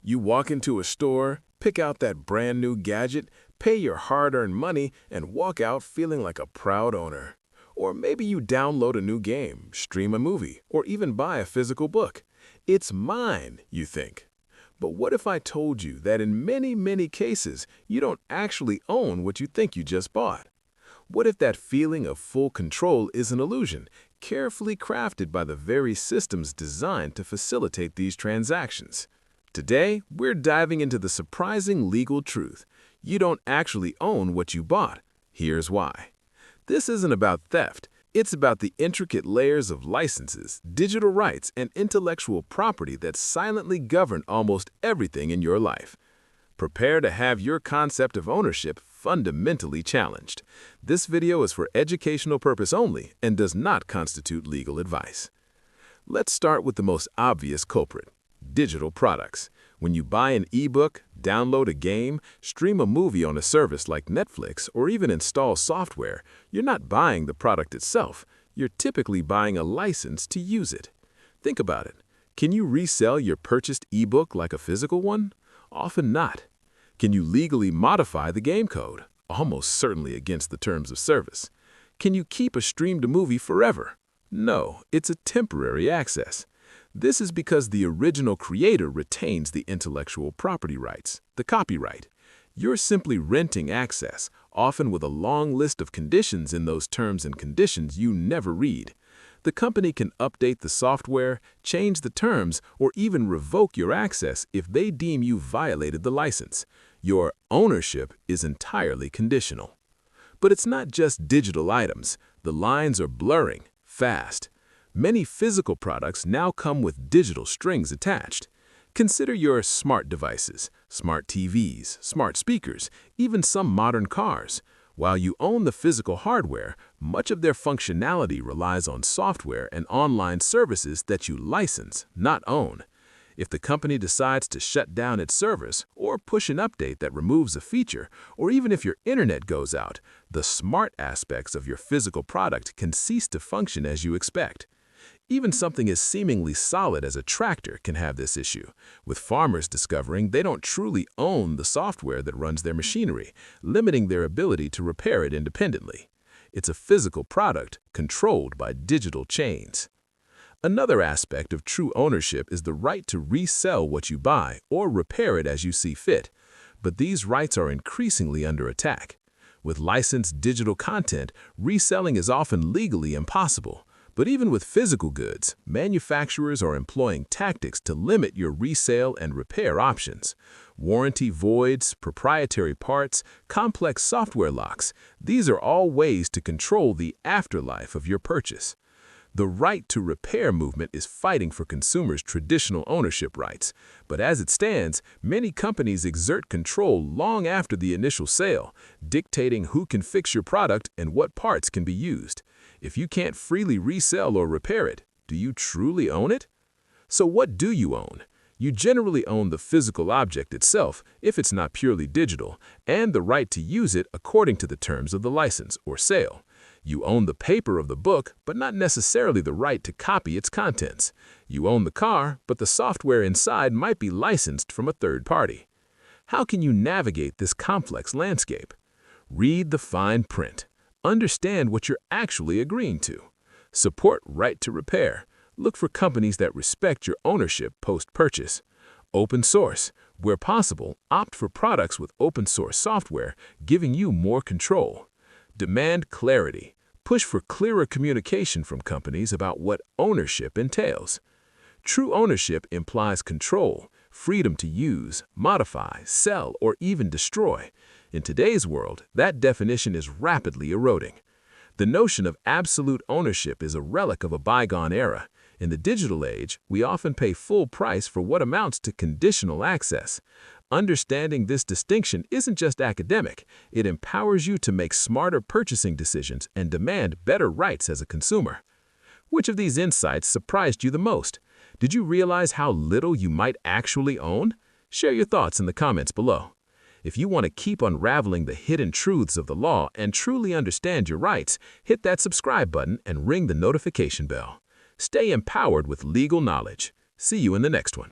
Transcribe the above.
You walk into a store, pick out that brand new gadget, pay your hard-earned money, and walk out feeling like a proud owner. Or maybe you download a new game, stream a movie, or even buy a physical book. It's mine, you think. But what if I told you that in many cases, you don't actually own what you think you just bought? What if that feeling of full control is an illusion, carefully crafted by the very systems designed to facilitate these transactions? Today, we're diving into the surprising legal truth. You don't actually own what you bought. Here's why. This isn't about theft. It's about the intricate layers of licenses, digital rights, and intellectual property that silently govern almost everything in your life. Prepare to have your concept of ownership fundamentally challenged. This video is for educational purpose only and does not constitute legal advice. Let's start with the most obvious culprit: digital products. When you buy an ebook, download a game, stream a movie on a service like Netflix, or even install software, you're not buying the product itself. You're typically buying a license to use it. Think about it. Can you resell your purchased ebook like a physical one? Often not. Can you legally modify the game code? Almost certainly against the terms of service. Can you keep a streamed movie forever? No, it's a temporary access. This is because the original creator retains the intellectual property rights, the copyright. You're simply renting access, often with a long list of conditions in those terms and conditions you never read. The company can update the software, change the terms, or even revoke your access if they deem you violated the license. Your ownership is entirely conditional. But it's not just digital items. The lines are blurring fast. Many physical products now come with digital strings attached. Consider your smart devices, smart TVs, smart speakers, even some modern cars. While you own the physical hardware, much of their functionality relies on software and online services that you license, not own. If the company decides to shut down its service or push an update that removes a feature, or even if your internet goes out, the smart aspects of your physical product can cease to function as you expect. Even something as seemingly solid as a tractor can have this issue, with farmers discovering they don't truly own the software that runs their machinery, limiting their ability to repair it independently. It's a physical product controlled by digital chains. Another aspect of true ownership is the right to resell what you buy or repair it as you see fit. But these rights are increasingly under attack. With licensed digital content, reselling is often legally impossible. But even with physical goods, manufacturers are employing tactics to limit your resale and repair options. Warranty voids, proprietary parts, complex software locks, these are all ways to control the afterlife of your purchase. The right to repair movement is fighting for consumers' traditional ownership rights, but as it stands, many companies exert control long after the initial sale, dictating who can fix your product and what parts can be used. If you can't freely resell or repair it, do you truly own it? So what do you own? You generally own the physical object itself, if it's not purely digital, and the right to use it according to the terms of the license or sale. You own the paper of the book, but not necessarily the right to copy its contents. You own the car, but the software inside might be licensed from a third party. How can you navigate this complex landscape? Read the fine print. Understand what you're actually agreeing to. Support right to repair. Look for companies that respect your ownership post-purchase. Open source. Where possible, opt for products with open source software, giving you more control. Demand clarity. Push for clearer communication from companies about what ownership entails. True ownership implies control, freedom to use, modify, sell, or even destroy. In today's world, that definition is rapidly eroding. The notion of absolute ownership is a relic of a bygone era. In the digital age, we often pay full price for what amounts to conditional access. Understanding this distinction isn't just academic, it empowers you to make smarter purchasing decisions and demand better rights as a consumer. Which of these insights surprised you the most? Did you realize how little you might actually own? Share your thoughts in the comments below. If you want to keep unraveling the hidden truths of the law and truly understand your rights, hit that subscribe button and ring the notification bell. Stay empowered with legal knowledge. See you in the next one.